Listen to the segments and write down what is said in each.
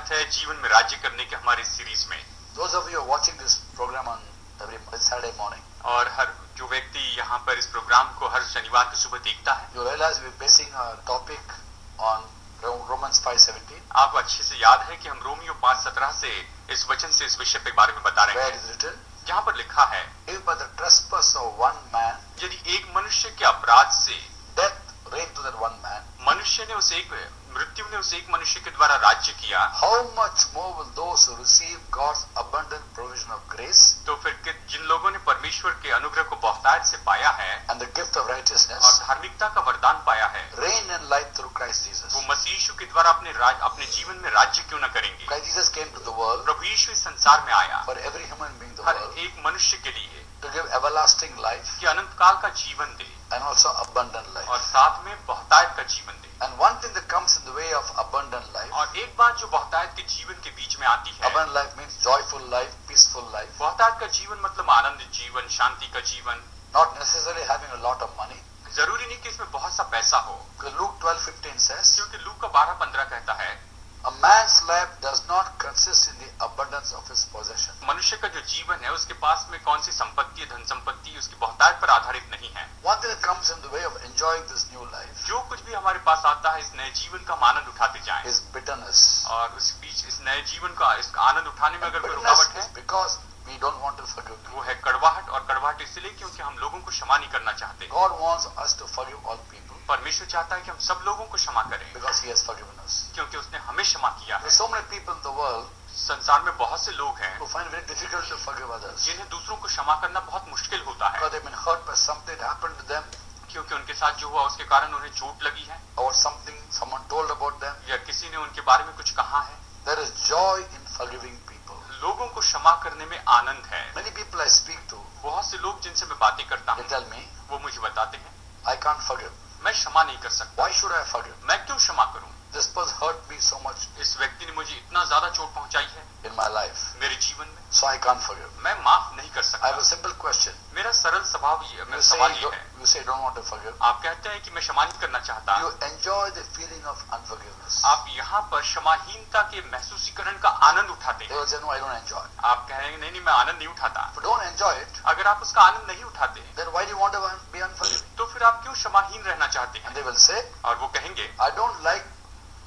स्वागत है जीवन में राज्य करने के हमारे सीरीज में। Those of you who are watching this program on every Saturday morning, और हर जो व्यक्ति यहाँ पर इस प्रोग्राम को हर शनिवार की सुबह देखता है, you realize we're basing our topic on Romans 5:17, आपको अच्छे से याद है कि हम रोमियो 5:17 से इस वचन से इस विषय के बारे में बता रहे where हैं, it is written, जहाँ पर लिखा है, if by the trespass of one man यदि एक मनुष्य के अपराध से death reigned to that one man, मृत्यु ने उस एक मनुष्य के द्वारा राज्य किया, how much more will those who receive God's abundant provision of grace तो फिर जिन लोगों ने परमेश्वर के अनुग्रह को बहुतायत से पाया है and the gift of righteousness और धार्मिकता का वरदान पाया है, reign in life through Christ Jesus. वो मसीह यीशु के द्वारा अपने जीवन में राज्य क्यों न करेंगे। Christ Jesus came to the world प्रभु यीशु इस संसार में आया for every human being in the her world एक मनुष्य के लिए to give everlasting life कि अनंत काल का जीवन दे and also abundant life. और साथ में बहुतायत का जीवन दे। And one thing that comes in the way of abundant life, और एक बात जो बहुतायत के जीवन के बीच में आती है, abundant life means joyful life, peaceful life, बहुतायत का जीवन मतलब आनंदित जीवन, शांति का जीवन, not necessarily having a lot of money. जरूरी नहीं कि इसमें बहुत सा पैसा हो, Because Luke 12:15 says, क्योंकि लूका 12:15 कहता है, a man's life does not consist in the abundance of his possession. मनुष्य का जो जीवन है उसके पास में कौन सी संपत्ति, धन संपत्ति उसकी बहुतायत पर आधारित नहीं है। One thing that comes in the way of enjoying this new life जो कुछ भी हमारे पास आता है इस नए जीवन का हम आनंद उठाते जाएं, is bitterness. और उस बीच इस नए जीवन का इस आनंद उठाने में अगर कोई Bitterness रुकावट is है because we don't want to forgive people. वो है कड़वाहट, और कड़वाहट इसलिए क्योंकि हम लोगों को क्षमा नहीं करना चाहते। God wants us to forgive all people परमेश्वर चाहता है कि हम सब लोगों को क्षमा करें because He has forgiven us. क्योंकि उसने हमें क्षमा किया है। There are so many people in the world संसार में बहुत से लोग हैं who find it very difficult to forgive others जिन्हें दूसरों को क्षमा करना बहुत मुश्किल होता है, because they've been hurt by something that happened to them क्योंकि उनके साथ जो हुआ उसके कारण उन्हें चोट लगी है or something someone told about them. या किसी ने उनके बारे में कुछ कहा है। There is joy in forgiving people. लोगों को क्षमा करने में आनंद है। Many people I speak to, बहुत से लोग जिनसे मैं बातें करता they हूँ tell me, वो मुझे बताते हैं, I can't forgive. मैं क्षमा नहीं कर सकता। Why should I forgive? मैं क्यों क्षमा करूं? This person hurt me so much इस व्यक्ति ने मुझे इतना ज्यादा चोट पहुंचाई है in my life, मेरे जीवन में, so I can't forgive. मैं माफ नहीं कर I सकता। have a simple question. मेरा सरल स्वभाव ये You सवाल say ये है, you say you don't want to forgive. आप कहते हैं कि मैं क्षमा नहीं करना चाहता, You enjoy the feeling of unforgiveness. आप यहाँ पर क्षमाहीनता के महसूसीकरण का आनंद उठाते They हैं। will say, no, I don't enjoy. आप कहेंगे नहीं नहीं मैं आनंद नहीं उठाता। If you don't enjoy it, अगर आप उसका आनंद नहीं उठाते then why do you want to be unforgiving? तो फिर आप क्यों क्षमाहीन रहना चाहते And हैं? they will say, और वो कहेंगे I don't like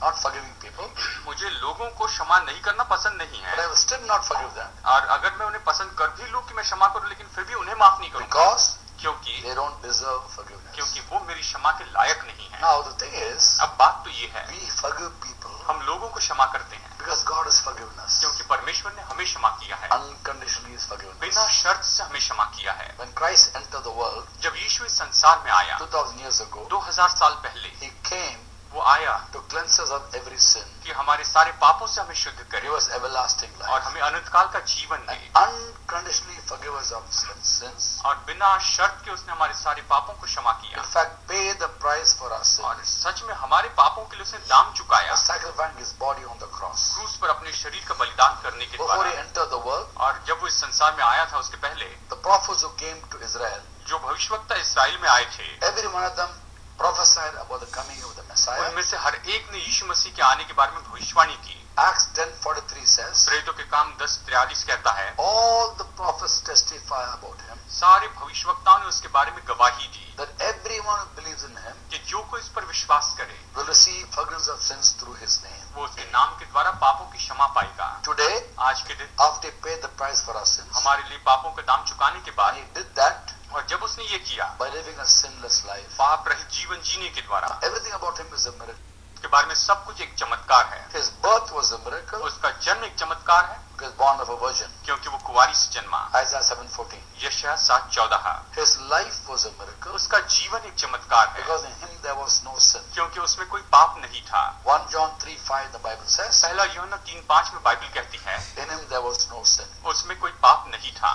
not forgiving people, मुझे लोगों को क्षमा नहीं करना पसंद नहीं but I है, will still not forgive them और अगर मैं उन्हें पसंद कर भी लूं कि मैं क्षमा करूं लेकिन फिर भी उन्हें माफ नहीं करूंगा because क्योंकि they don't deserve forgiveness. वो मेरी क्षमा के लायक नहीं है। Now the thing is, अब बात तो ये है, we forgive people हम लोगों को क्षमा करते हैं because God has forgiven us. क्योंकि परमेश्वर ने हमें क्षमा किया है, Unconditionally He's forgiven बिना us. शर्त से हमें क्षमा किया है। When Christ entered the world जब यीशु इस संसार में आया 2000 years ago, 2000 साल पहले He came वो आया to cleanse us of every sin. कि हमारे सारे पापों से हमें शुद्ध करे Give us everlasting और life. हमें अनंत काल का जीवन दे, And unconditionally forgive us of sins. और बिना शर्त के उसने हमारे सारे पापों को क्षमा किया In fact, pay the price for our sin और सच में हमारे पापों के लिए उसने दाम चुकाया, by sacrificing His body on the cross. क्रूस पर अपने शरीर का बलिदान करने के Before He द्वारा। entered the world, और जब वो इस संसार में आया था उसके पहले the prophets who came to Israel, जो भविष्यवक्ता इसराइल में आए थे every one of them prophesied about the coming of the Messiah. उनमें से हर एक ने यीशु मसीह के आने के बारे में भविष्यवाणी की। Acts 10:43 says, प्रेरितों के काम 10:43 कहता है, all the prophets testify about Him, सारे भविष्यवक्ताओं ने उसके बारे में गवाही दी that everyone who believes in Him कि जो कोई इस पर विश्वास करे will receive forgiveness of sins through His name. वो उसके नाम के द्वारा पापों की क्षमा पाएगा। Today, आज के दिन after He paid the price for our sins, हमारे लिए पापों का दाम चुकाने के बाद, and He did that और जब उसने ये किया by living a sinless life. पाप रहित जीवन जीने के द्वारा, Everything about Him is a miracle. उसके बारे में सब कुछ एक चमत्कार है। His birth was a miracle उसका जन्म एक चमत्कार है because born of a virgin. क्योंकि वो कुंवारी से जन्मा। Isaiah 7:14. यशायाह 7:14। His life was a miracle उसका जीवन एक चमत्कार है because in Him there was no sin. क्योंकि उसमें कोई पाप नहीं था। 1 John 3:5 the Bible says, पहला यूहन्ना 3:5 में बाइबल कहती है in Him there was no sin. उसमें कोई पाप नहीं था।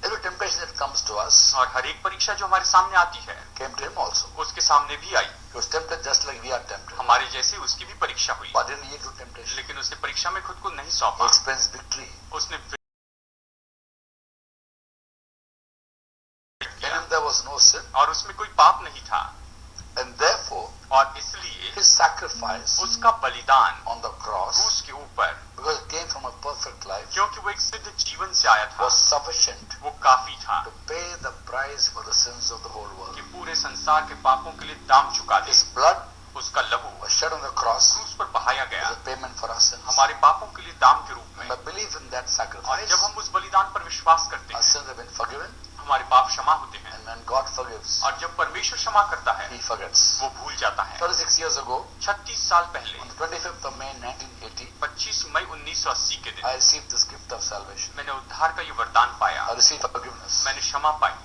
Every temptation that comes to us और हर एक परीक्षा जो हमारे सामने आती है came to Him also. उसके सामने भी आई, He was tempted just like we are tempted, हमारे जैसे उसकी भी परीक्षा हुई, but didn't yield to temptation. लेकिन उसने परीक्षा में खुद को नहीं He सौंपा। experienced victory. उसने In Him there was no sin, और उसमें कोई पाप नहीं था and therefore और इसलिए his sacrifice उसका बलिदान on the cross, क्रूस के ऊपर, because it came from a perfect life, क्योंकि वो एक सिद्ध जीवन से आया था, was sufficient वो काफी था to pay the price for the sins of the whole world. कि पूरे संसार के पापों के लिए दाम चुका दे। His blood उसका लहू was shed on the cross क्रूस पर बहाया गया as a payment for our sins. हमारे पापों के लिए दाम के रूप में। And I believe in that और sacrifice, जब हम उस बलिदान पर विश्वास करते our हैं, sins have been forgiven, हमारे पाप क्षमा होते हैं। and when God forgives, और जब परमेश्वर क्षमा करता है, He forgets. वो भूल जाता है। 36 years ago, 36 साल पहले on the 25th of May 1980, 25 मई 1980 के दिन I received this gift of salvation. मैंने उद्धार का ये वरदान पाया, I received forgiveness. मैंने क्षमा पाई।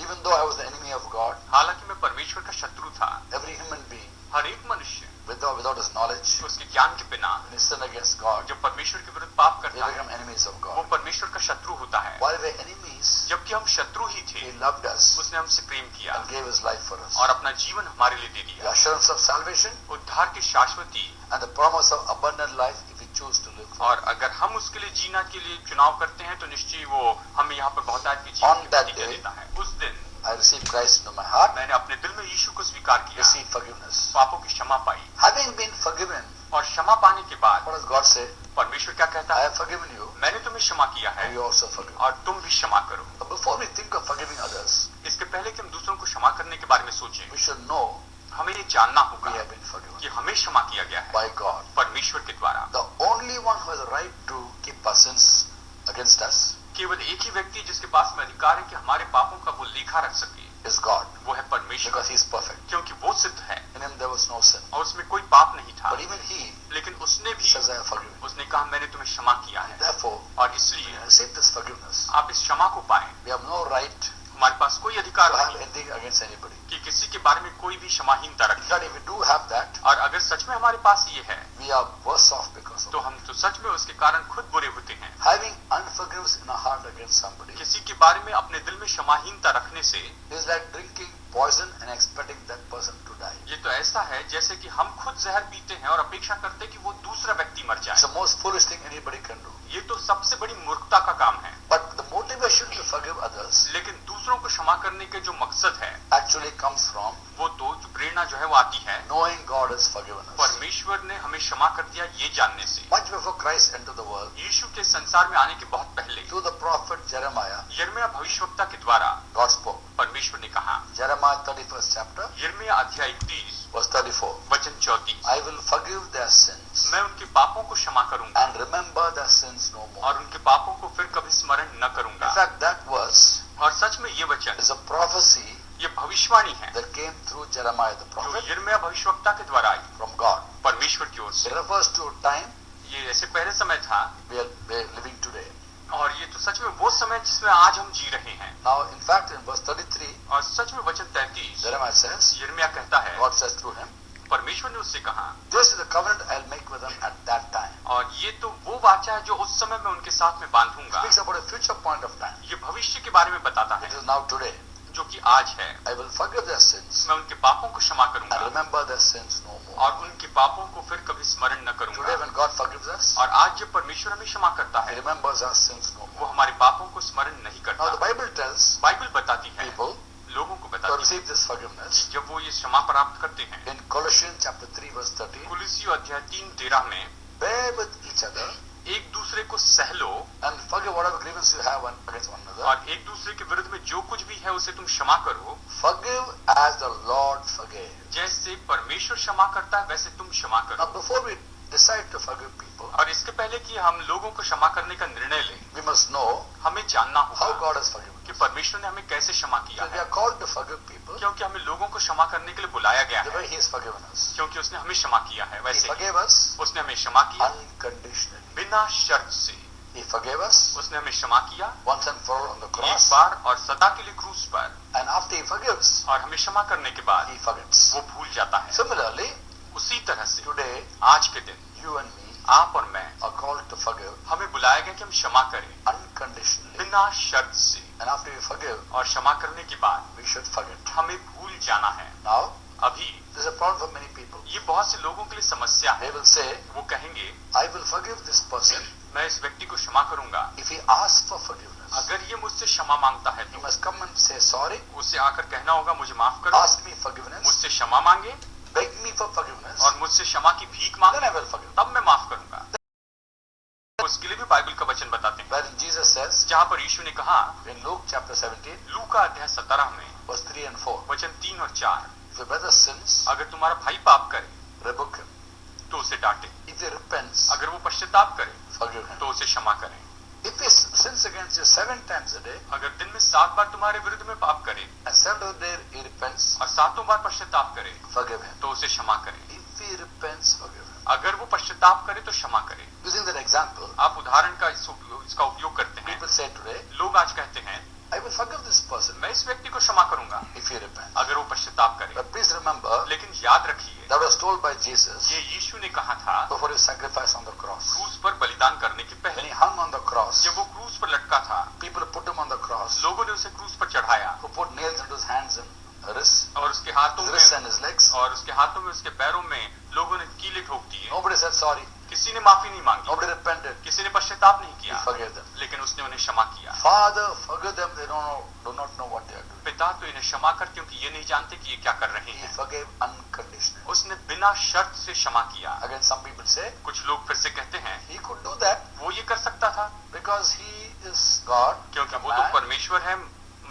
Even though I was the enemy of God, हालांकि मैं परमेश्वर का शत्रु था, every human being, हर एक मनुष्य without his knowledge, उसके ज्ञान के बिना when he sinned against God, जब परमेश्वर के विरुद्ध पाप they करता है, become enemies of वो God. परमेश्वर का शत्रु होता है। While we were enemies, जबकि हम शत्रु ही थे, He loved us उसने हमसे प्रेम किया and gave His life for us. और अपना जीवन हमारे लिए दे The दिया। assurance of salvation उद्धार की शाश्वती, and the promise of abundant life if we choose to live for. और अगर हम उसके लिए जीना के लिए चुनाव करते हैं तो निश्चय वो हमें यहाँ पर बहुत की जीवन On की that प्रतिज्ञा day, देता है। उस दिन I received Christ into my heart, मैंने अपने दिल में यीशु को स्वीकार किया, received forgiveness. पापों की क्षमा पाई। Having been forgiven, और क्षमा पाने के बाद what does God say? परमेश्वर क्या कहता I है? have forgiven you, मैंने तुम्हें क्षमा किया है and you also forgive. और तुम भी क्षमा करो। But before we think of forgiving others, इसके पहले कि हम दूसरों को क्षमा करने के बारे में सोचें, we should know हमें ये जानना we होगा have been forgiven कि हमें क्षमा किया गया है by God. परमेश्वर के द्वारा। The only one who has the right to keep our sins against us केवल एक ही व्यक्ति जिसके पास में अधिकार है कि हमारे पापों का वो लेखा रख सके, is God, वो है परमेश्वर, because He is perfect. क्योंकि वो सिद्ध है In Him there was no sin. और उसमें कोई पाप नहीं था। But even He लेकिन उसने भी, says, I have forgiven. उसने कहा मैंने तुम्हें क्षमा किया है। Therefore, और when इसलिए you receive this forgiveness, आप इस क्षमा को पाएं। we have no right हमारे पास कोई to अधिकार have नहीं anything against anybody. कि किसी के बारे में कोई भी क्षमाहीनता In रखे। fact, if we do have that, और अगर सच में हमारे पास ये है we are worse off because of तो it. हम तो सच में उसके कारण खुद बुरे होते हैं। Having unforgiveness in our heart against somebody किसी के बारे में अपने दिल में क्षमाहीनता रखने से is like drinking poison and expecting that person to die. ये तो ऐसा है जैसे कि हम खुद जहर पीते हैं और अपेक्षा करते हैं कि वो दूसरा व्यक्ति मर It's जाए। the most foolish thing anybody can do. ये तो सबसे बड़ी मूर्खता का काम है। But the motivation to forgive others लेकिन दूसरों को क्षमा करने के जो मकसद है actually comes from वो तो जो प्रेरणा जो है वो आती है knowing God has forgiven us. परमेश्वर ने हमें क्षमा कर दिया ये जानने से। Much before Christ entered the world, यीशु के संसार में आने के बहुत पहले through the prophet Jeremiah, यिर्मयाह भविष्यवक्ता के द्वारा God spoke. परमेश्वर ने कहा, Jeremiah 31st chapter, यिर्मयाह अध्याय 30 verse 34. वचन 34, I will forgive their sins मैं उनके पापों को क्षमा करूंगा and remember their sins no more. और उनके पापों को फिर कभी स्मरण न In करूंगा। fact, that verse और सच में ये वचन, is a prophecy ये भविष्यवाणी है that came through Jeremiah the जो prophet यिर्मयाह भविष्यवक्ता के द्वारा आई from God. परमेश्वर की ओर It से। refers to a time ये ऐसे पहले समय था we are living today. और ये तो सच में वो समय जिसमें आज हम जी रहे हैं। Now, in fact, in verse 33, और सच में वचन 33 Jeremiah says, यिर्मयाह कहता है, God says through him, परमेश्वर ने उससे कहा, this is the covenant I'll make with them at that time. और ये तो वो वाचा है जो उस समय मैं उनके साथ में बांधूंगा। Speaks about a future point of time. ये भविष्य के बारे में बताता It है is now today. जो कि आज है। I will forgive their sins मैं उनके पापों को क्षमा and करूंगा remember their sins no more. और उनके पापों को फिर कभी स्मरण न Today, करूंगा। when God forgives us, और आज जब परमेश्वर हमें क्षमा करता He है remembers our sins no वो more. हमारे पापों को स्मरण नहीं Now, the करता। Bible tells बाइबल बताती है, people लोगों को to बताती है receive this forgiveness. कि जब वो ये क्षमा प्राप्त करते हैं, In Colossians chapter 3, verse 13, कुलुस्सियों अध्याय 3:13 में, bear with each other एक दूसरे को सह लो and forgive whatever grievance you have against one another. और एक दूसरे के विरुद्ध में जो कुछ भी है उसे तुम क्षमा करो Forgive as the Lord forgave. जैसे परमेश्वर क्षमा करता है वैसे तुम क्षमा Now, करो। before we decide to forgive people, और इसके पहले कि हम लोगों को क्षमा करने का निर्णय लें, we must know हमें जानना how होगा God has forgiven. कि परमेश्वर ने हमें कैसे क्षमा किया So we है, are called to forgive people क्योंकि हमें लोगों को क्षमा करने के लिए बुलाया गया the है, way He has forgiven us. क्योंकि उसने हमें क्षमा किया है। He वैसे ही forgave us उसने हमें क्षमा किया unconditionally. बिना शर्त से। He forgave us उसने हमें क्षमा किया once and for all on the एक cross. बार और सदा के लिए क्रूस पर, And after He forgives, और हमें क्षमा करने के बाद He forgets. वो भूल जाता है। Similarly, उसी तरह से today, आज के दिन you and me आप और मैं, are called to forgive हमें बुलाया गया कि हम क्षमा करें unconditionally. बिना शर्त से, And after we forgive, और क्षमा करने के बाद we should forget. हमें भूल जाना है। Now, अभी there's a problem for many people. ये बहुत से लोगों के लिए समस्या They है। will say, वो कहेंगे I will forgive this person मैं इस व्यक्ति को क्षमा करूंगा if he asks for forgiveness. अगर ये मुझसे क्षमा मांगता है He तो must come and say sorry, उसे आकर कहना होगा मुझे माफ करो, ask me forgiveness, मुझसे क्षमा मांगे, beg for forgiveness, और मुझसे क्षमा की भीख मांगे, then I will forgive. तब मैं माफ करूंगा। उसके लिए भी बाइबल का वचन बताते हैं, Wherein Jesus says जहाँ पर यीशु ने कहा in Luke chapter 17, लूका अध्याय 17 में verse 3 and 4, वचन 3 और 4, if your brother sins, अगर तुम्हारा भाई पाप करे rebuke him. तो उसे डांटे, If he repents, अगर वो पश्चाताप करे forgive him. तो उसे क्षमा करें। If he sins against you 7 times a day, अगर दिन में 7 बार तुम्हारे विरुद्ध में पाप करे and 7th day he repents, और 7 बार पश्चाताप करे forgive him. तो उसे क्षमा करें। If he repents, forgive him. अगर वो पश्चाताप करे तो क्षमा करें। Using that example, आप उदाहरण का इसका उपयोग करते हैं। people say today, लोग आज कहते हैं I will forgive this person मैं इस व्यक्ति को क्षमा करूंगा if he repents. अगर वो पश्चाताप करे। But please remember, लेकिन याद रखिए that was told by Jesus ये यीशु ने कहा था before his sacrifice on the cross. क्रूस पर बलिदान करने के When पहले। he hung on the cross, जब वो क्रूस पर लटका था people put him on the cross, लोगों ने उसे क्रूस पर चढ़ाया who put nails into his hands and wrists, और उसके हाथों his wrists में and his legs. और उसके हाथों में उसके पैरों में लोगों ने कीले ठोक दिए। Nobody said sorry. किसी ने माफी नहीं मांगी, Nobody repented. किसी ने पश्चाताप नहीं He किया, forgave them. लेकिन उसने उन्हें क्षमा किया। Father, forgive them. They do not know what they are doing. पिता तो इन्हें क्षमा कर क्योंकि ये नहीं जानते कि ये क्या कर रहे He हैं। forgave unconditionally. उसने बिना शर्त से क्षमा किया। Again, some people say कुछ लोग फिर से कहते हैं he could do that वो ये कर सकता था because he is God. क्योंकि the वो तो man, परमेश्वर है,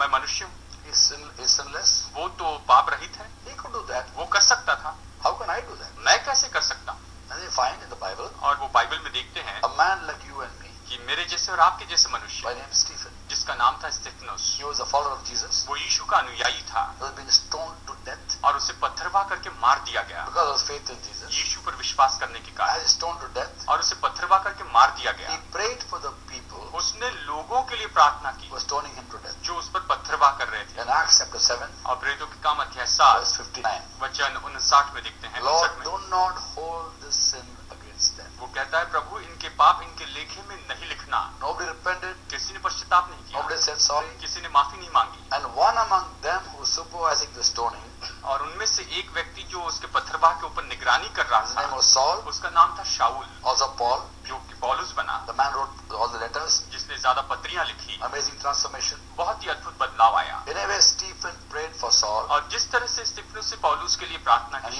मैं मनुष्य हूँ, is sinless. वो तो पाप रहित है, He could do that. वो कर सकता था, How can I do that? मैं कैसे कर सकता हूँ? And they find in the Bible और वो बाइबल में देखते हैं a man like you and me कि मेरे जैसे और आपके जैसे मनुष्य by name Stephen. जिसका नाम था स्तिफनुस, He was a follower of Jesus. वो यीशु का अनुयायी था He was being stoned to death और उसे पत्थरवा करके मार दिया गया because of his faith in Jesus. यीशु पर विश्वास करने के As कारण, he stoned to death, और उसे पत्थरवा करके मार दिया he गया। prayed for the people उसने लोगों के लिए प्रार्थना की who were stoning him to death. जो उस पर पत्थरवा कर रहे थे। In Acts chapter 7, और प्रेरितों के काम अध्याय 7 verse 59, वचन 59 में देखते हैं, Lord, 59 में do not hold this sin against them. वो कहता है प्रभु इनके पाप इनके लेखे में नहीं लिखना। Nobody repented. किसी ने पश्चाताप नहीं किया, Nobody said sorry. किसी ने माफी नहीं मांगी, And one among them who was supervising the stoning, और उनमें से एक व्यक्ति जो उसके पत्थरवाह के ऊपर निगरानी कर रहा his name था was Saul, उसका नाम था शाऊल, also Paul. जो कि पौलुस बना, The man wrote all the letters. जिसने ज्यादा पत्रियां लिखी। Amazing transformation. बहुत ही अद्भुत बदलाव आया। Anyway, Stephen prayed for Saul. और जिस तरह से स्तिफनुस से पौलुस के लिए प्रार्थना की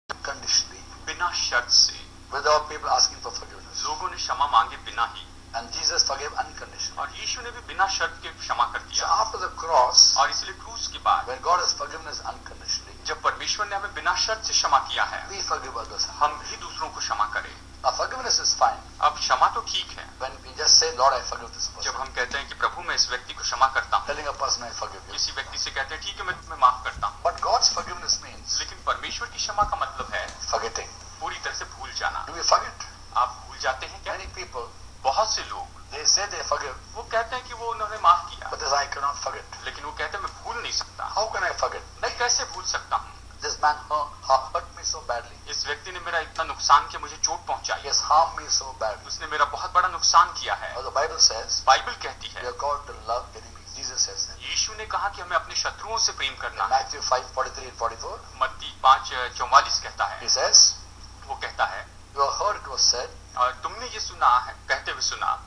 Unconditionally, बिना शर्त से, without people asking for forgiveness. लोगों ने क्षमा मांगे बिना ही, And Jesus forgave unconditionally. और यीशु ने भी बिना शर्त के क्षमा कर So दिया। after the cross, और इसलिए क्रूस के बाद when God has forgiven us unconditionally, जब परमेश्वर ने हमें बिना शर्त से क्षमा किया है, we forgive others. हम भी दूसरों को क्षमा करें। Now forgiveness is fine. अब क्षमा तो ठीक है, When we just say, Lord, I forgive this person. जब हम कहते हैं कि प्रभु मैं इस व्यक्ति को क्षमा करता हूँ, Telling a person, I forgive you. किसी व्यक्ति से कहते हैं ठीक है मैं तुम्हें माफ करता हूँ, But God's forgiveness means लेकिन परमेश्वर की क्षमा का मतलब है forgetting. पूरी तरह से भूल जाना। Do we forget? आप भूल जाते हैं क्या? Many people, बहुत से लोग they say they forgive, वो कहते हैं कि वो उन्होंने माफ किया, but they say, I cannot forget. लेकिन वो कहते हैं मैं भूल नहीं सकता। How can I forget? मैं कैसे भूल सकता हूँ? This man hurt me so badly. इस व्यक्ति ने मेरा इतना नुकसान किया, मुझे चोट पहुंचाई, He has harmed me so badly. उसने मेरा बहुत बड़ा नुकसान किया है। Now the Bible says, Bible कहती we है, are called to love enemies. Jesus says that. यीशु ने कहा कि हमें अपने शत्रुओं से प्रेम करना है। Matthew 5:43 and 44, मत्ती 5:44 कहता है, he says, वो कहता है, you have heard it was said, और तुमने ये सुना है, कहते हुए सुना,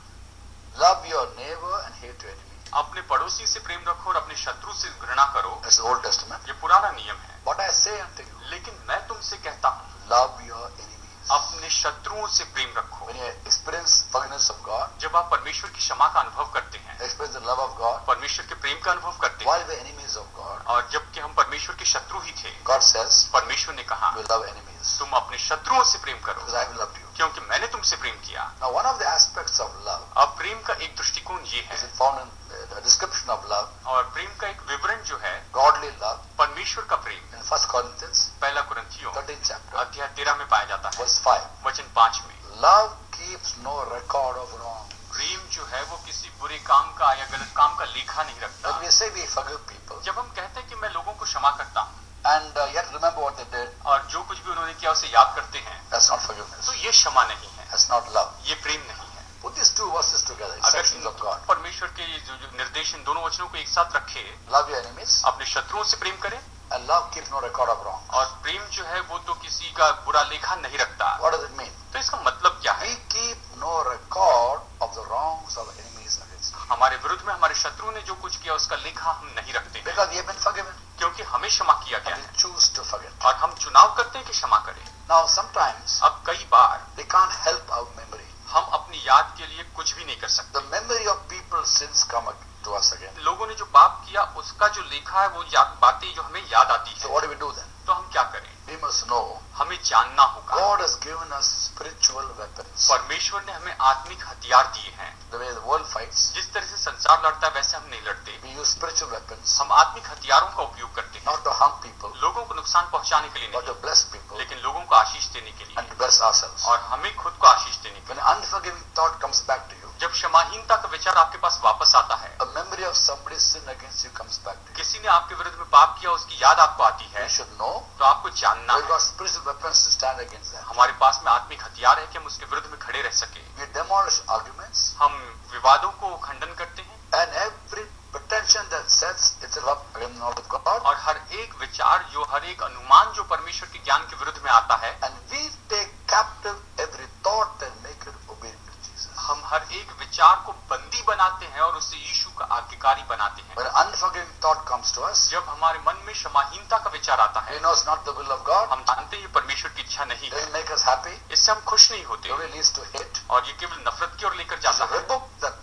love your neighbor and hate your enemy. अपने पड़ोसी से प्रेम रखो और अपने शत्रु से घृणा करो। That's the Old Testament. ये पुराना नियम है, What I say unto you, लेकिन मैं तुमसे कहता हूँ love your enemies. अपने शत्रुओं से प्रेम रखो। When you experience forgiveness of God, जब आप परमेश्वर की क्षमा का अनुभव करते हैं, experience the love of God, परमेश्वर के प्रेम का अनुभव करते हैं, while the enemies of God, और जबकि हम परमेश्वर के शत्रु ही थे, God says, परमेश्वर ने कहा you love enemies. तुम अपने शत्रुओं से प्रेम करो Because I have loved you. क्योंकि मैंने तुमसे प्रेम किया। Now one of the aspects of love अब प्रेम का एक दृष्टिकोण ये है, is found in the description of love, और प्रेम का एक विवरण जो है godly love, परमेश्वर का प्रेम in 1 Corinthians पहला कुरिन्थियों 13th chapter, अध्याय 13 में पाया जाता है, verse 5. वचन 5 में। Love keeps no record of wrong. प्रेम जो है वो किसी बुरे काम का या गलत काम का लेखा नहीं रखता। When we say we forgive people, जब हम कहते हैं कि मैं लोगों को क्षमा करता हूँ and yet remember what they did, और जो कुछ भी उन्होंने किया उसे याद करते हैं, that's not forgiveness. तो ये क्षमा नहीं है, That's not love. ये प्रेम नहीं है। Put these two verses together, अगर sections of God. परमेश्वर के जो निर्देश इन दोनों वचनों को एक साथ रखे, Love your enemies, अपने शत्रुओं से प्रेम करें, and love keeps no record of wrong. और प्रेम जो है वो तो किसी का बुरा लेखा नहीं रखता। What does it mean? तो इसका मतलब क्या है? We keep no record of the wrongs of enemies against us. हमारे विरुद्ध में हमारे शत्रु ने जो कुछ किया उसका लेखा लेखा हम नहीं रखते हैं, because we have been forgiven. क्योंकि हमें क्षमा किया गया And we है choose to forget. और हम चुनाव करते हैं कि क्षमा करें। Now, sometimes अब कई बार we can't help our memory. हम अपनी याद के लिए कुछ भी नहीं कर सकते। The memory of people's sins come to us again. लोगों ने जो पाप किया उसका जो लेखा है वो बातें जो हमें याद आती So है, what do we do then? तो हम क्या करें? We must know हमें जानना होगा God has given us spiritual weapons. परमेश्वर ने हमें आत्मिक हथियार दिए हैं। The way the world fights, जिस तरह से संसार लड़ता है वैसे हम नहीं लड़ते। we use spiritual weapons हम आत्मिक हथियारों का उपयोग करते हैं, not to harm people, लोगों को नुकसान पहुंचाने के लिए but to नहीं, bless people लेकिन लोगों को आशीष देने के लिए and to bless ourselves. और हमें खुद को आशीष देने के When लिए। unforgiving thought comes back to you, जब क्षमाहीनता का विचार आपके पास वापस आता है, a memory of somebody's sin against you comes back to you. किसी ने आपके विरुद्ध में पाप किया उसकी याद आपको आती है, You should know तो आपको जानना we've है got spiritual weapons to stand against that. हमारे पास में आत्मिक हथियार है कि हम उसके विरुद्ध में खड़े रह सके। We demolish arguments हम विवादों को खंडन करते हैं and every pretension that sets itself up against the knowledge of God, और हर एक विचार जो हर एक अनुमान जो परमेश्वर के ज्ञान के विरुद्ध में आता है, and we take captive every thought and make it obedient to Jesus. हम हर एक विचार को बंदी बनाते हैं और उसे यीशु का आज्ञाकारी बनाते हैं। When unforgiving thought comes to us, जब हमारे मन में क्षमाहीनता का विचार आता we है, know it's not the will of God, हम जानते हैं ये परमेश्वर की इच्छा नहीं it है, doesn't make us happy, इससे हम खुश नहीं it होते only leads to hate. और ये केवल नफरत की ओर लेकर So जाता है। rebuke that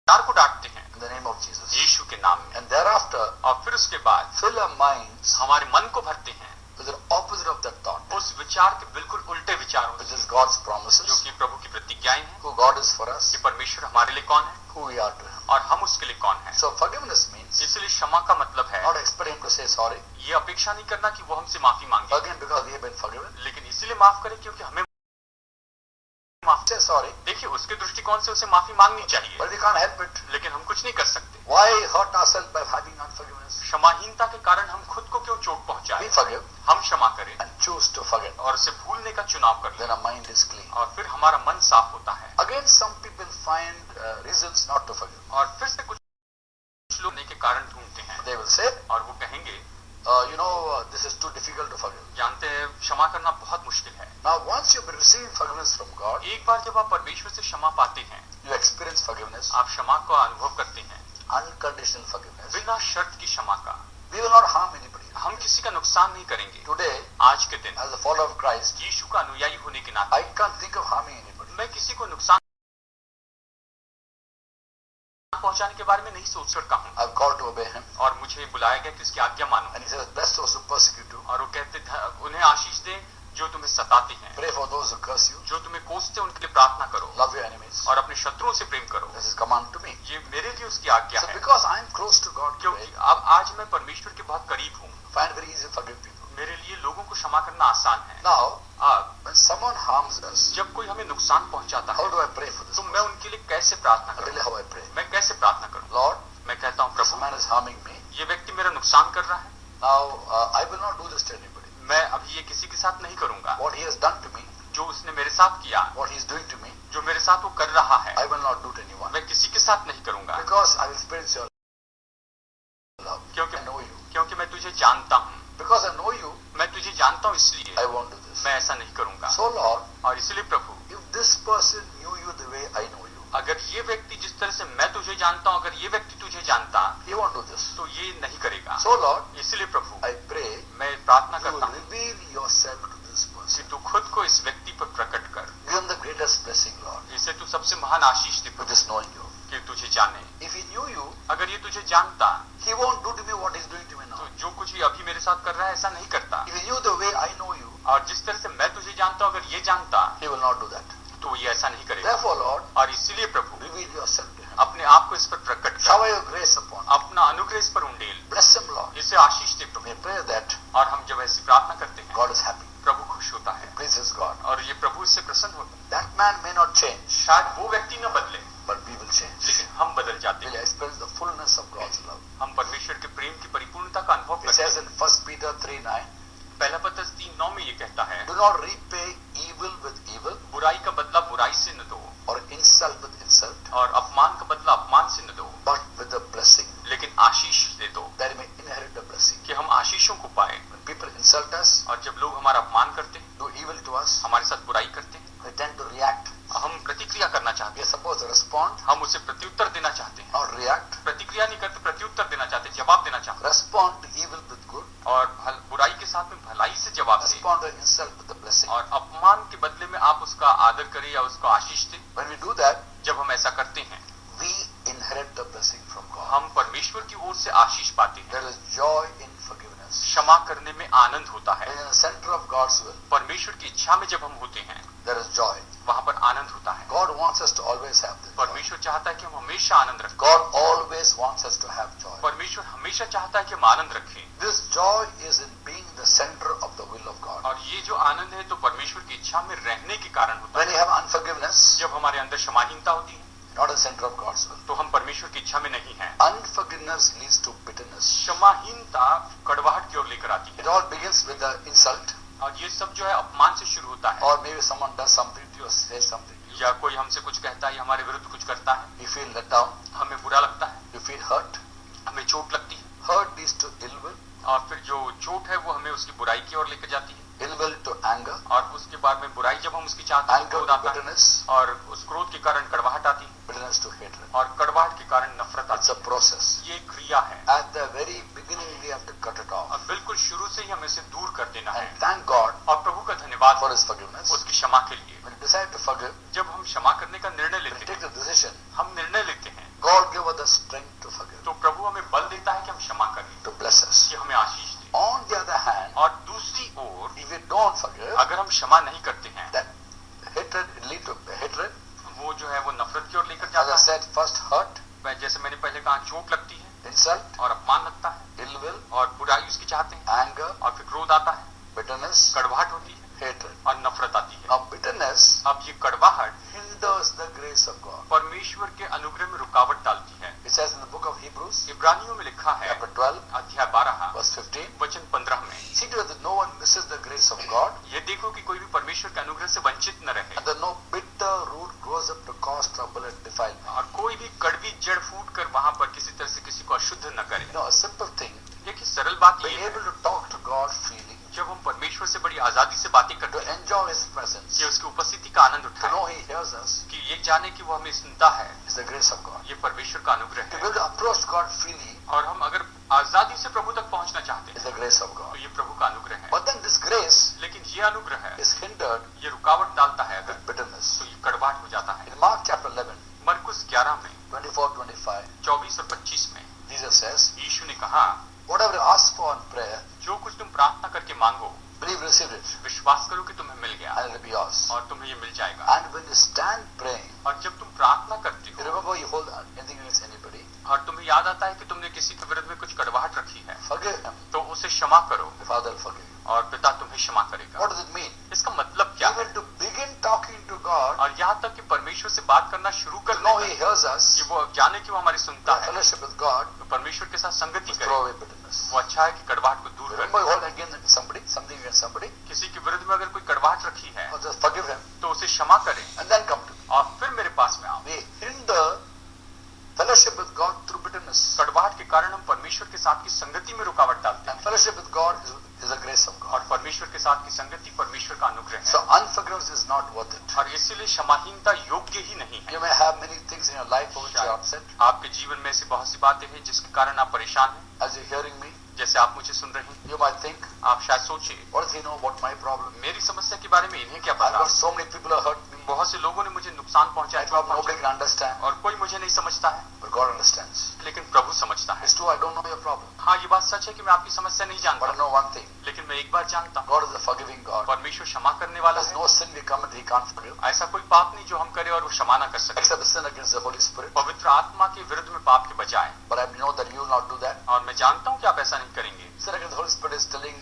विचार को डांटते हैं in the name of Jesus. यीशु के नाम में And thereafter, और फिर उसके बाद fill our minds हमारे मन को भरते हैं with the opposite of that thought, उस विचार के बिल्कुल उल्टे विचारों which से, is God's जो promises, कि प्रभु की प्रतिज्ञाएं हैं who God is for us, कि परमेश्वर हमारे लिए कौन है who we are to Him. और हम उसके लिए कौन है। So forgiveness means इसलिए क्षमा का मतलब है not expect Him to say sorry, ये अपेक्षा नहीं करना कि वो हमसे माफी मांगे, again because we have been forgiven. लेकिन इसीलिए माफ करे क्योंकि हमें माफ। Say sorry, देखिए उसके दृष्टिकोण से उसे माफी मांगनी चाहिए, but we can't help it. लेकिन हम कुछ नहीं कर सकते। Why hurt ourselves by having unforgiveness? क्षमाहीनता के कारण हम खुद को क्यों चोट पहुंचाए? We forgive हम क्षमा करें and choose to forget. और उसे भूलने का चुनाव कर लें Then our mind is clean. और फिर हमारा मन साफ होता है। Again, some people find reasons not to forgive. और फिर से कुछ लोग होने के कारण ढूंढते हैं They will say, और वो कहेंगे this is too difficult to forgive. जानते हैं क्षमा करना बहुत मुश्किल है। Now, once you receive forgiveness from God, एक बार जब आप परमेश्वर से क्षमा पाते हैं, you experience forgiveness, आप क्षमा का अनुभव करते हैं, unconditional forgiveness. बिना शर्त की क्षमा का। We will not harm anybody. हम किसी का नुकसान नहीं करेंगे। Today, आज के दिन as a follower of Christ, यीशु का अनुयायी होने के नाते I can't think of harming anybody. मैं किसी को नुकसान पहुंचाने के बारे में नहीं सोच सकता हूँ I've called to obey Him. और मुझे बुलाया गया कि उसकी आज्ञा मानो। And He says, bless those who persecute you. और वो कहते थे उन्हें आशीष दे जो तुम्हें सताते हैं, Pray for those who curse you. जो तुम्हें कोसते हैं उनके लिए प्रार्थना करो Love your enemies. और अपने शत्रुओं से प्रेम करो। This is command to me. ये मेरे लिए उसकी आज्ञा So है, because I am close to God क्योंकि today, अब आज मैं परमेश्वर के बहुत करीब हूँ, I find it very easy to forgive people. मेरे लिए लोगों को क्षमा करना आसान है। Now, अब when someone harms us, जब कोई हमें नुकसान पहुंचाता how है do I pray for this तो person? मैं उनके लिए कैसे प्रार्थना करूं? Really how I pray. मैं कैसे प्रार्थना करूं? Lord, मैं कहता हूं this Prabhu man is harming me. ये व्यक्ति मेरा नुकसान कर रहा है, Now, I will not do this to anybody. मैं अभी ये किसी के साथ नहीं करूंगा। What he has done to me, जो उसने मेरे साथ किया, what he is doing to me, जो मेरे साथ वो कर रहा है, I will not do to anyone. मैं किसी के साथ नहीं करूंगा, Because I will experience your love. क्योंकि I know you. क्योंकि मैं तुझे जानता हूं। Because I know you, मैं तुझे जानता हूं इसलिए I won't do this. मैं ऐसा नहीं करूंगा। So Lord, और इसलिए प्रभु if this person knew you the way I know you, अगर ये व्यक्ति जिस तरह से मैं तुझे जानता हूं, अगर ये व्यक्ति तुझे जानता he won't do this. तो ये नहीं करेगा। So Lord, इसलिए प्रभु I pray मैं प्रार्थना you करता will हूं reveal yourself to this कि person. तू खुद को इस व्यक्ति पर प्रकट कर, Give him the greatest blessing, Lord, इसे तू सबसे महान आशीष दे with Prabhu this knowing you. कि तुझे जाने। If he knew you, अगर ये तुझे जानता he won't do to me what he's doing to me तो now. जो कुछ ये अभी मेरे साथ कर रहा है ऐसा नहीं करता। If he knew the way I know you, और जिस तरह से मैं तुझे जानता हूं अगर ये जानता he will not do that. तो ये ऐसा नहीं करेगा। Therefore, Lord, और इसीलिए प्रभु reveal yourself to him. अपने आप को इस पर प्रकट कर, Shower your grace upon him. अपना अनुग्रह इस पर उंडेल, Bless him, Lord. इसे आशीष दे प्रभु। We pray that और हम जब ऐसी प्रार्थना करते हैं God is happy. प्रभु खुश होता है Pleases God. और ये प्रभु इससे प्रसन्न होता है। That man may not change, शायद वो व्यक्ति न बदले but we will change. लेकिन हम बदल जाते We'll हैं। experience the fullness of God's love. हम परमेश्वर के प्रेम की परिपूर्णता का अनुभव It करते says हैं। in 1 Peter 3:9, पहला पत्रस 3:9 में ये कहता है, do not repay evil with evil बुराई का बदला बुराई से न दो or insult with insult, और अपमान का बदला अपमान से न दो, but with a blessing, लेकिन आशीष दे दो that we may inherit the blessing. कि हम आशीषों को पाए। When people insult us, और जब लोग हमारा अपमान करते हैं, do evil to us, हमारे साथ बुराई करते हैं, we tend to react. हम प्रतिक्रिया करना We चाहते are हैं, supposed to respond, हम उसे प्रत्युत्तर देना चाहते हैं। not react. प्रतिक्रिया नहीं करते, प्रत्युत्तर Respond to evil with good. और बुराई के साथ में भलाई से जवाब दें, Respond to insult with a blessing. और अपमान के बदले में आप उसका आदर करें या उसको आशीष दें। When we do that, जब हम ऐसा करते हैं, we inherit the blessing from God. हम परमेश्वर की ओर से आशीष पाते हैं। There is joy in forgiveness. क्षमा करने में आनंद होता है। And in the center of God's will, परमेश्वर की इच्छा में जब हम होते हैं, there is joy. वहां पर आनंद होता है। God wants us to always have this. परमेश्वर चाहता है कि हम हमेशा आनंद रखें। God always wants us to have joy. परमेश्वर हमेशा चाहता है कि हम आनंद रखें। This joy is in being the center of the will of God. और ये जो आनंद है तो परमेश्वर की इच्छा में रहने के कारण होता When है। you have unforgiveness, जब हमारे अंदर क्षमाहीनता होती है, not in the center of God's will. तो हम परमेश्वर की इच्छा में नहीं हैं। Unforgiveness leads to bitterness. क्षमाहीनता कड़वाहट की ओर लेकर आती It है। all begins with the insult, और ये सब जो है अपमान से शुरू होता है, or maybe someone does something to you or says something to you. या कोई हमसे कुछ कहता है या हमारे विरुद्ध कुछ करता है, You feel let down, हमें बुरा लगता है, you feel hurt. हमें चोट लगती है, Hurt leads to ill will, और फिर जो चोट है वो हमें उसकी बुराई की ओर लेकर जाती है, ill will to anger, और उसके बाद में बुराई जब हम उसकी चाहते हैं तो anger क्रोध to आता है, bitterness, और उस क्रोध के कारण कड़वाहट आती है, bitterness to hatred. और कड़वाहट के कारण नफरत It's आती a process. है। ये एक क्रिया है, At the very beginning, we have to cut it off. और बिल्कुल शुरू से ही हमें इसे दूर कर देना है। And thank God और प्रभु का धन्यवाद for His forgiveness. उसकी क्षमा के लिए। When we decide to forgive, जब हम क्षमा करने का निर्णय when we लेते take हैं, the decision, हम निर्णय लेते हैं, God give us the strength to forgive, तो प्रभु हमें बल देता है कि हम क्षमा करें, to bless us. कि हमें आशीष दे। On the other hand, और दूसरी ओर if we don't forgive, अगर हम क्षमा नहीं करते हैं, that hatred lead to hatred. वो जो है वो नफरत की ओर लेकर As जाता I है। said, first hurt, जैसे मैंने पहले कहा, चोट लगती है insult, और अपमान लगता है ill will, और बुराई उसकी चाहते हैं, anger, और फिर क्रोध आता है, bitterness, कड़वाहट होती है hatred. और नफरत आती है। Now bitterness अब ये कड़वाहट hinders the grace of God. परमेश्वर के अनुग्रह में रुकावट डालती है। It says in the book of Hebrews, इब्रानियों में लिखा है, chapter 12, अध्याय 12 verse 15, वचन 15 में, see to it that no one misses the grace of God, ये देखो कि कोई भी परमेश्वर के अनुग्रह से वंचित न रहे, and that no bitter root grows up to cause trouble and defilement. और कोई भी कड़वी जड़ फूट कर वहां पर किसी तरह से किसी को अशुद्ध न करे। You know, a simple thing, देखिए सरल बात ये being है, able to talk to God freely, जब हम परमेश्वर से बड़ी आजादी से बातें to करते हैं, enjoy His presence, कि उसकी उपस्थिति का आनंद to उठाएं, know He hears us, कि ये जाने कि वो हमें सुनता है, is the grace of God. ये परमेश्वर का अनुग्रह To be है। able to approach God freely और हम अगर आजादी से प्रभु तक पहुंचना चाहते is हैं the grace of तो God. ये प्रभु का अनुग्रह है। But then this grace लेकिन ये अनुग्रह है, is hindered ये रुकावट डालता है अगर, with bitterness. तो ये कड़वाहट हो जाता है। In Mark chapter 11, मरकुस 11 में 24-25, 24 और 25 में Jesus says, यीशु ने कहा, whatever you ask for in prayer, जो कुछ तुम प्रार्थना करके मांगो, believe receive it, विश्वास करो कि तुम्हें मिल गया and it will be yours. और तुम्हें ये मिल जाएगा। And when you stand praying, और जब तुम प्रार्थना करते you हो remember you hold anything against anybody, और तुम्हें याद आता है कि तुमने किसी के विरुद्ध में कुछ कड़वाहट रखी है, forgive him, तो उसे क्षमा करो the Father will forgive you. और पिता तुम्हें क्षमा करेगा। What does it mean? इसका मतलब क्या है? Even to begin talking to God, और यहाँ तक कि परमेश्वर से बात करना शुरू to कर know दें He hears us, कि वो जाने कि वो हमारी सुनता to है, fellowship with God, तो परमेश्वर के साथ संगति to करे। throw away bitterness. वो अच्छा है कि कड़वाहट को दूर कर Remember you they. hold against somebody, something against somebody, किसी के विरुद्ध में अगर कोई कड़वाहट रखी है or just forgive him, तो उसे क्षमा करें and then come to me. और फिर मेरे पास में आओ। We hinder fellowship with God through bitterness. कड़वाहट के कारण हम परमेश्वर के साथ की संगति में रुकावट डालते हैं, And fellowship with God is a grace of God. और परमेश्वर के साथ की संगति परमेश्वर का अनुग्रह So है। unforgiveness is not worth it. और इसीलिए क्षमाहीनता योग्य ही नहीं है। You may have many things in your life for which you are upset. आपके जीवन में ऐसी बहुत सी बातें हैं जिसके कारण आप परेशान हैं। As you're hearing me, जैसे आप मुझे सुन रहे हैं, you might think, आप शायद सोचिए, what does he know about my problem? मेरी समस्या के बारे में इन्हें क्या I've पता? got so many people who hurt me. बहुत से लोगों ने मुझे नुकसान पहुंचाया, My problem nobody can understand, और कोई मुझे नहीं समझता है, but God understands. लेकिन प्रभु समझता है। It's true, I don't know your problem, हाँ, ये बात सच है कि मैं आपकी समस्या नहीं but जानता, I know one thing. लेकिन मैं एक बात जानता हूँ, God is a forgiving God. परमेश्वर क्षमा करने वाला There's है। no sin we commit he can't forgive, ऐसा कोई पाप नहीं जो हम करें और वो क्षमा ना कर सके, except the sin against the Holy Spirit. पवित्र आत्मा के विरुद्ध में पाप के बजाय। But I know that you will not do that. और मैं जानता हूँ कि आप ऐसा नहीं करेंगे। Sin against the Holy Spirit is telling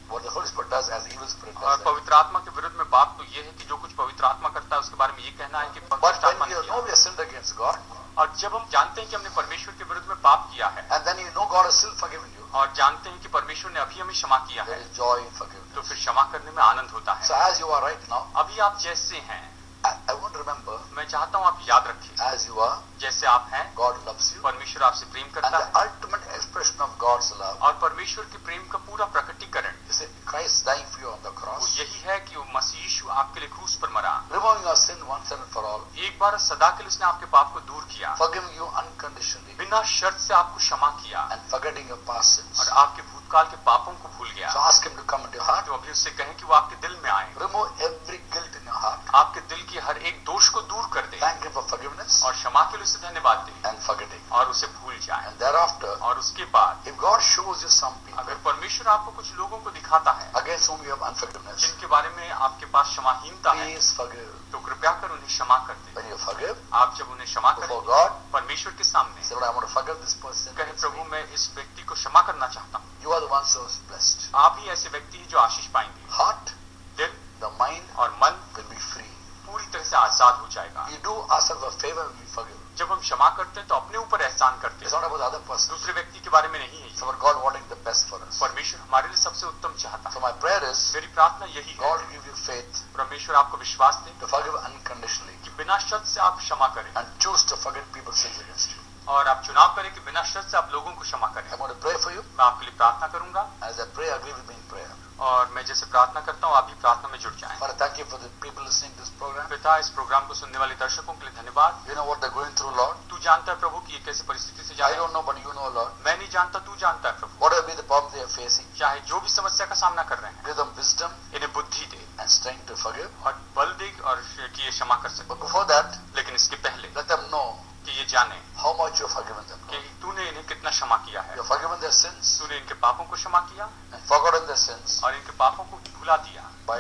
what the Holy Spirit does as evil spirit और does that. पवित्र आत्मा के विरुद्ध में पाप तो ये है कि जो कुछ पवित्र आत्मा करता है उसके बारे में ये कहना है कि But पवित्र आत्मा when ने you किया। know we have sinned against God, और जब हम जानते हैं कि हमने परमेश्वर के विरुद्ध में पाप किया है, and then you know God has still forgiven you, और जानते हैं कि परमेश्वर ने अभी हमें क्षमा किया there है, is joy in तो forgiveness. फिर क्षमा करने में आनंद होता So है। as you are right now, अभी आप जैसे हैं, I want to remember, मैं चाहता हूँ आप याद रखें, as you are, जैसे आप हैं, God loves you, परमेश्वर आपसे प्रेम and करता the है, ultimate expression of God's love और परमेश्वर के प्रेम का पूरा प्रकटीकरण is in Christ dying for you on the वो cross, यही है कि वो मसीह यीशु आपके लिए क्रूस पर मरा, removing your sin once and for all, एक बार सदा के लिए उसने आपके पाप को दूर किया, forgiving you unconditionally बिना शर्त से आपको क्षमा किया and forgetting your past sins. और आपके भूतकाल के पापों को भूल गया, So ask him to come into your heart. तो अभी उससे कहें कि वो आपके दिल में आए, Remove every guilt in your heart. आपके दिल की हर एक दोष को दूर कर दे Thank him for forgiveness और क्षमा के लिए उसे धन्यवाद दे and forgetting. और उसे भूल जाए। And thereafter, और उसके बाद if God shows you some people अगर परमेश्वर आपको कुछ लोगों को दिखाता है against whom you have unforgiveness, जिनके बारे में आपके पास क्षमाहीनता है, please forgive. तो कृपया कर उन्हें क्षमा कर दे। When you forgive आप जब उन्हें क्षमा before करें God, परमेश्वर के सामने, say, Lord, I want to forgive this person. कहे प्रभु मैं इस व्यक्ति को क्षमा करना चाहता हूँ। You are the one who is blessed. आप ही ऐसे व्यक्ति हैं जो आशीष पाएंगे। Heart, दिल the mind और मन will be free. पूरी तरह से आजाद हो जाएगा। We do ourselves a favor when we forgive. जब हम क्षमा करते हैं तो अपने ऊपर एहसान करते It's हैं, not about the other person. दूसरे व्यक्ति के बारे में नहीं है। It's about God wanting the best for us. परमेश्वर हमारे लिए सबसे उत्तम चाहता So है। my prayer is, मेरी प्रार्थना यही है, God will give you faith परमेश्वर आपको विश्वास दे to forgive unconditionally कि बिना शर्त से आप क्षमा करें and choose to forget people's sins against you. और आप चुनाव करें कि बिना शर्त से आप लोगों को क्षमा करें। I'm going to pray for you. मैं आपके लिए प्रार्थना करूंगा As I pray, agree with me in prayer. और मैं जैसे प्रार्थना करता हूँ आप भी प्रार्थना में जुड़ जाएं। Father, thank you for the people listening to this program. पिता, इस प्रोग्राम को सुनने वाले दर्शकों के लिए धन्यवाद। You know what they're going through, Lord. तू जानता है प्रभु कि ये कैसे परिस्थिति से जा I रहे हैं। don't know, but you know, Lord. मैं नहीं जानता, तू जानता है प्रभु। Whatever be the problem they are facing, चाहे जो भी समस्या का सामना कर रहे हैं, give them wisdom इन्हें बुद्धि दे and strength to forgive. और बल दे और कि ये क्षमा कर सके। But before that, लेकिन इसके पहले let them know कि ये जाने how much you have forgiven them. कि तूने इन्हें कितना क्षमा किया है। You have forgiven their sins तूने इनके पापों को क्षमा किया and forgotten their sins और इनके पापों को भुला दिया by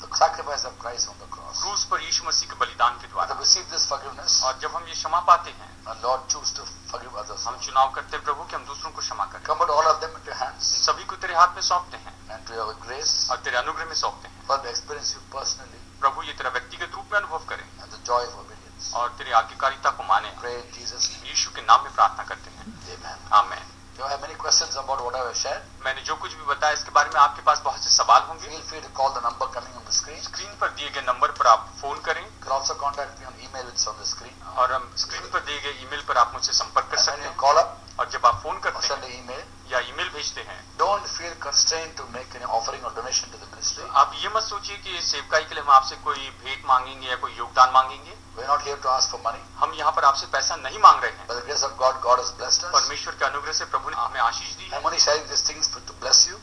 the sacrifice of Christ on the cross. क्रूस पर यीशु मसीह के बलिदान के Let द्वारा। them receive this forgiveness और जब हम ये क्षमा पाते हैं, and Lord choose to forgive others. हम चुनाव करते हैं प्रभु कि हम दूसरों को क्षमा करें। Commit all of them into your hands इन सभी को तेरे हाथ में सौंपते हैं and to your grace. और तेरे अनुग्रह में सौंपते हैं। Let them experience you personally प्रभु ये तेरा व्यक्तिगत रूप में अनुभव करें and the joy of obedience. और तेरी आज्ञाकारिता को माने। Pray in Jesus' name. यीशु के नाम में प्रार्थना करते हैं, Amen. Amen. If you have many questions about what I have shared, मैंने जो कुछ भी बताया इसके बारे में आपके पास बहुत से सवाल होंगे। feel free to call the number coming on the screen. Screen पर दिए गए नंबर पर आप फोन करें You can also contact me on email, it's on the screen. और हम स्क्रीन पर दिए गए ईमेल पर आप मुझसे संपर्क कर And when सकते you हैं। call up और जब आप फोन or करते send हैं an email, या ईमेल भेजते हैं, don't feel constrained to make any offering or donation to the ministry. आप ये मत सोचिए कि सेवकाई के लिए हम आपसे कोई भेंट मांगेंगे या कोई योगदान मांगेंगे। We're not here to ask for money. हम यहाँ पर आपसे पैसा नहीं मांग रहे हैं। By the grace of God, God has blessed us. परमेश्वर के अनुग्रह से प्रभु ने हमें आशीष दी है I'm only sharing these things to bless you.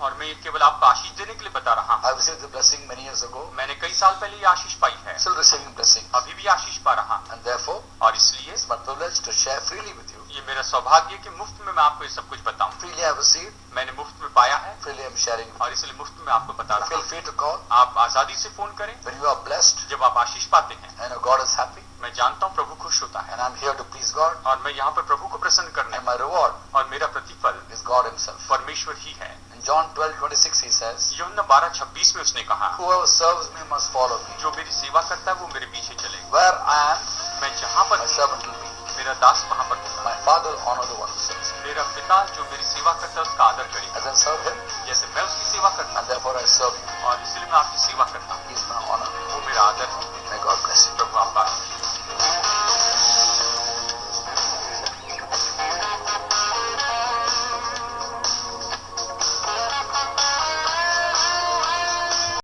और मैं ये केवल आपको आशीष देने के लिए बता रहा हूँ। I received the blessing many years ago, मैंने कई साल पहले ये आशीष पाई है, still receiving blessing. अभी भी आशीष पा रहा हूँ And therefore, और इसलिए it's my privilege to share freely with you. ये मेरा सौभाग्य है कि मुफ्त में मैं आपको ये सब कुछ बताऊं। Freely I have received, मैंने मुफ्त में पाया है freely I am sharing with और इसलिए मुफ्त में आपको बता you. रहा Feel हूँ। free to call. आप आजादी से फोन करें। When you are blessed, जब आप आशीष पाते हैं, I know God is happy, मैं जानता हूँ प्रभु खुश होता है and I'm here to please God. और मैं यहाँ पर प्रभु को प्रसन्न करने And my reward और मेरा प्रतिफल is God Himself. परमेश्वर ही है। In John 12:26 He says, यूहन्ना 12:26 में उसने कहा, whoever serves me must follow me. जो मेरी सेवा करता है वो मेरे पीछे चले। Where I am, मैं जहाँ पर my हूँ, servant will be. मेरा दास वहाँ पर होगा। My Father will honor the one who serves me. मेरा पिता जो मेरी सेवा करता है उसका आदर करेगा, As I serve Him, जैसे मैं उसकी सेवा करता and therefore I serve Him. हूँ और इसलिए मैं आपकी सेवा करता हूँ। He is my honor. वो मेरा आदर है।